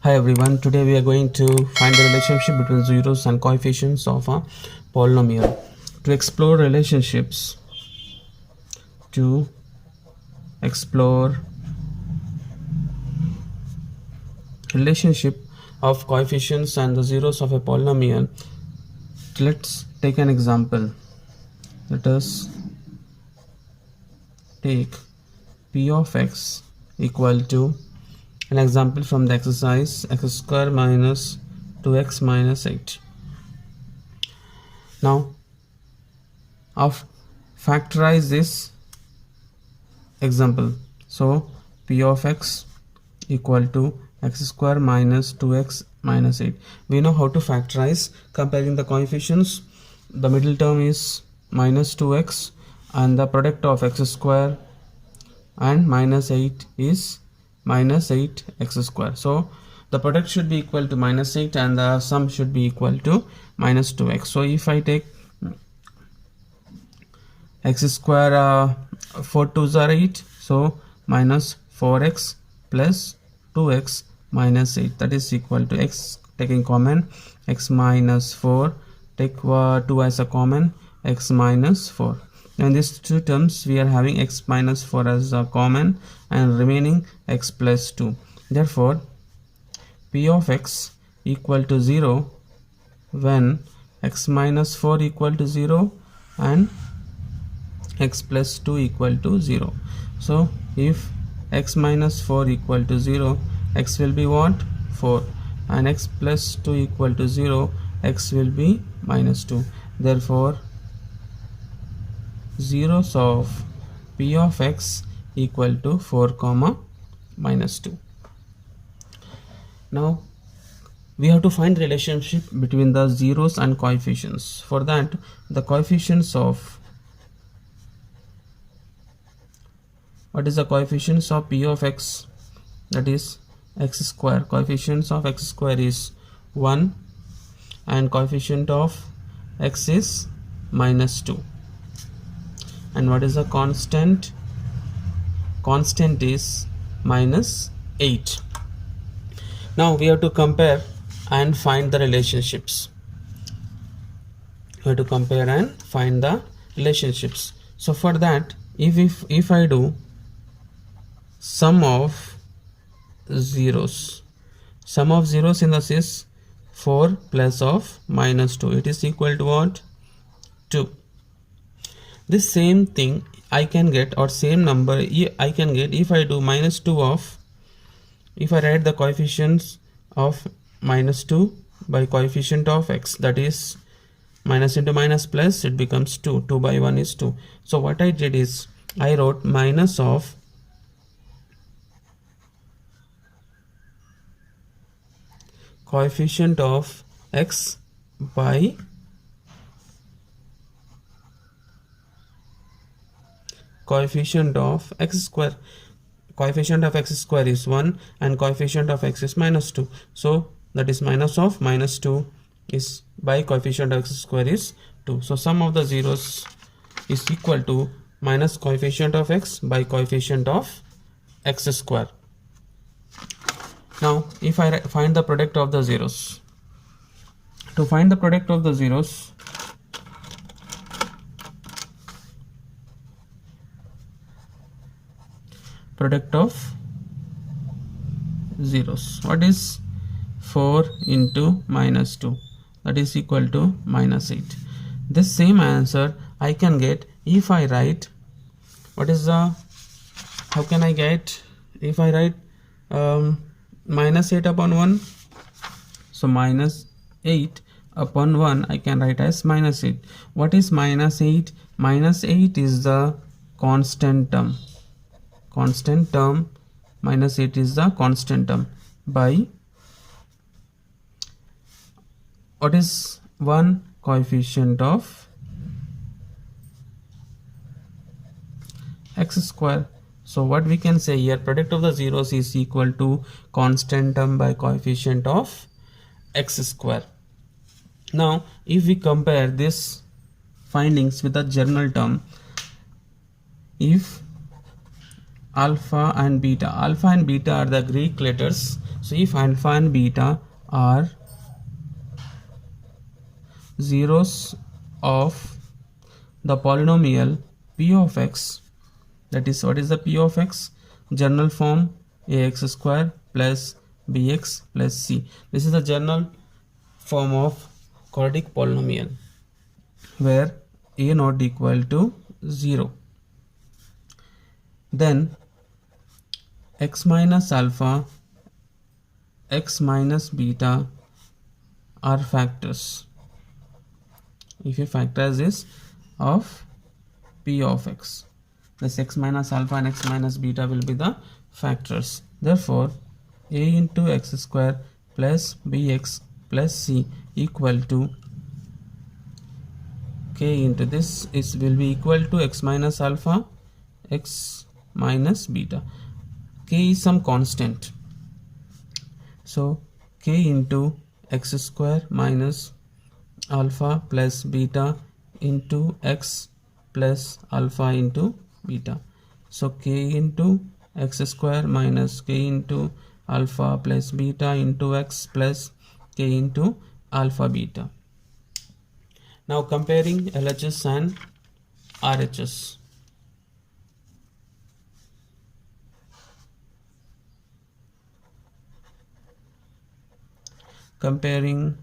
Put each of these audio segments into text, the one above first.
Hi everyone, today we are going to find the relationship between zeros and coefficients of a polynomial. To explore explore relationship of coefficients and the zeros of a polynomial, let's take an example. Let us take p of x equal to an example from the exercise x square minus 2x minus 8. Now, of factorize this example. So p of x equal to x square minus 2x minus 8. We know how to factorize comparing the coefficients. The middle term is minus 2x and the product of x square and minus 8 is minus 8x square. So the product should be equal to minus 8 and the sum should be equal to minus 2x. So if I take x square 4 2s are 8, so minus 4x plus 2x minus 8, that is equal to x taking common x minus 4, take 2 as a common, x minus 4. Now in these two terms we are having x minus 4 as a common and remaining x plus 2. Therefore p of x equal to 0 when x minus 4 equal to 0 and x plus 2 equal to 0. So if x minus 4 equal to 0, x will be what? 4, and x plus 2 equal to 0, x will be minus 2. Therefore zeros of p of x equal to 4 comma minus 2. Now we have to find relationship between the zeros and coefficients. For that, the coefficients of what is the coefficients of p of x, that is x square. Coefficients of x square is 1 and coefficient of x is minus 2. And what is the constant? Constant is minus 8. Now we have to compare and find the relationships. We have to compare and find the relationships. So for that, if I do sum of zeros in this is 4 plus of minus 2, it is equal to what? 2. This same thing I can get, or same number I can get if I do minus 2 of, if I write the coefficients of minus 2 by coefficient of x, that is minus into minus plus, it becomes 2. 2 by 1 is 2. So what I did is I wrote minus of coefficient of x by coefficient of x square. Coefficient of x square is 1 and coefficient of x is minus 2. So that is minus of minus 2 is by coefficient of x square is 2. So sum of the zeros is equal to minus coefficient of x by coefficient of x square. Now if I find the product of the zeros, to find the product of the zeros, product of zeros, what is 4 into minus 2, that is equal to minus 8. This same answer I can get if I write, what is the, how can I get, if I write minus 8 upon 1, so minus 8 upon 1 I can write as minus 8. What is minus 8? Minus 8 is the constant term. Minus 8 is the constant term by, what is 1? Coefficient of x square. So what we can say here, product of the zeros is equal to constant term by coefficient of x square. Now if we compare this findings with the general term, if alpha and beta are the Greek letters So if alpha and beta are zeros of the polynomial p of x, that is, what is the p of x? General form ax square plus bx plus c. This is the general form of quadratic polynomial where a not equal to 0. Then x minus alpha, x minus beta are factors. If you factorize this of p of x, this x minus alpha and x minus beta will be the factors. Therefore a into x square plus bx plus c equal to k into this is will be equal to x minus alpha, x minus beta. K is some constant, so k into x square minus alpha plus beta into x plus alpha into beta. So k into x square minus k into alpha plus beta into x plus k into alpha beta. Now comparing LHS and RHS. Comparing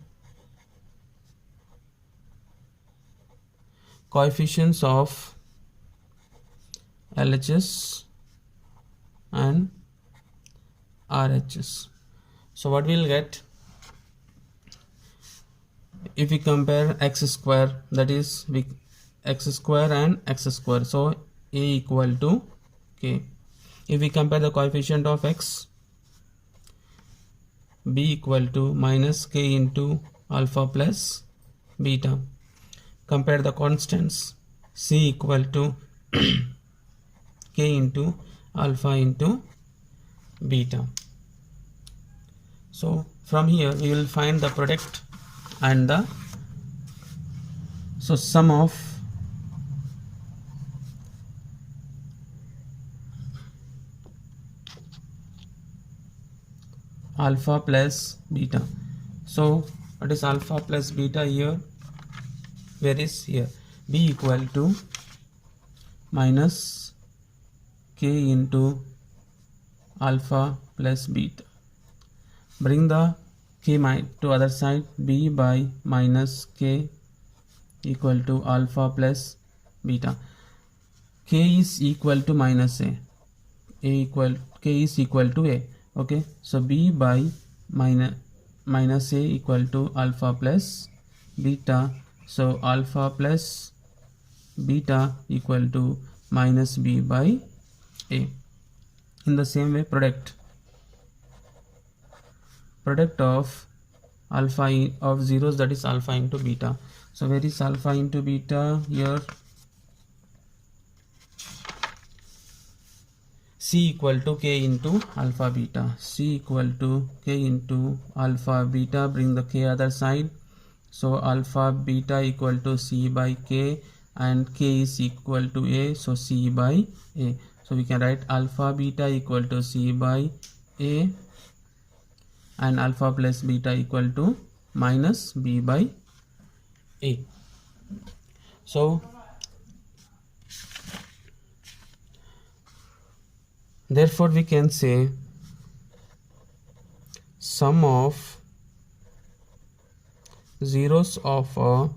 coefficients of LHS and RHS. So what we'll get if we compare x square, that is x square and x square, so a equal to k. If we compare the coefficient of x, b equal to minus k into alpha plus beta. Compare the constants, c equal to k into alpha into beta. So from here we will find the product and the sum of alpha plus beta. So what is alpha plus beta here? Where is here? B equal to minus k into alpha plus beta. Bring the k to other side, b by minus k equal to alpha plus beta. K is equal to minus a k is equal to a. Okay, so b by minus a equal to alpha plus beta. So alpha plus beta equal to minus b by a. In the same way, product of alpha of zeros, that is alpha into beta. So where is alpha into beta? Here c equal to k into alpha beta. C equal to k into alpha beta. Bring the k other side. So alpha beta equal to c by k and k is equal to a. So c by a. So we can write alpha beta equal to c by a and alpha plus beta equal to minus b by a. So therefore we can say sum of zeros of a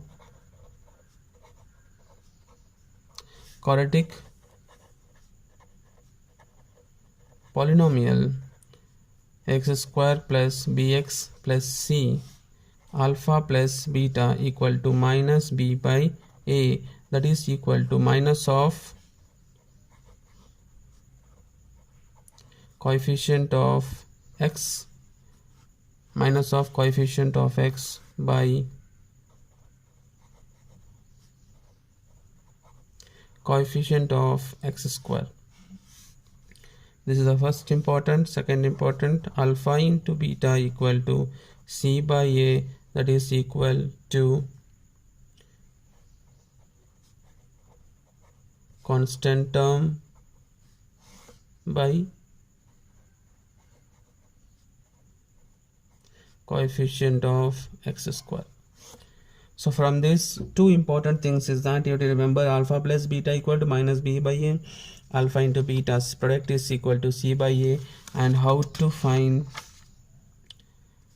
quadratic polynomial x square plus bx plus c alpha plus beta equal to minus b by a, that is equal to minus of coefficient of x minus of coefficient of x by coefficient of x square. This is the first important. Second important, alpha into beta equal to c by a, that is equal to constant term by coefficient of x square. So from this, two important things is that you have to remember alpha plus beta equal to minus b by a, alpha into beta's product is equal to c by a, and how to find,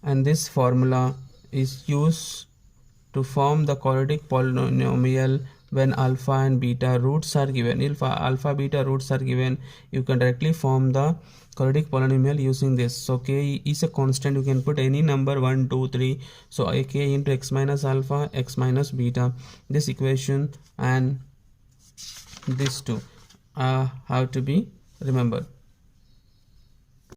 and this formula is used to form the quadratic polynomial when alpha and beta roots are given. If alpha beta roots are given, you can directly form the quadratic polynomial using this. So k is a constant, you can put any number 1 2 3, so k into x minus alpha, x minus beta, this equation and this two have to be remembered.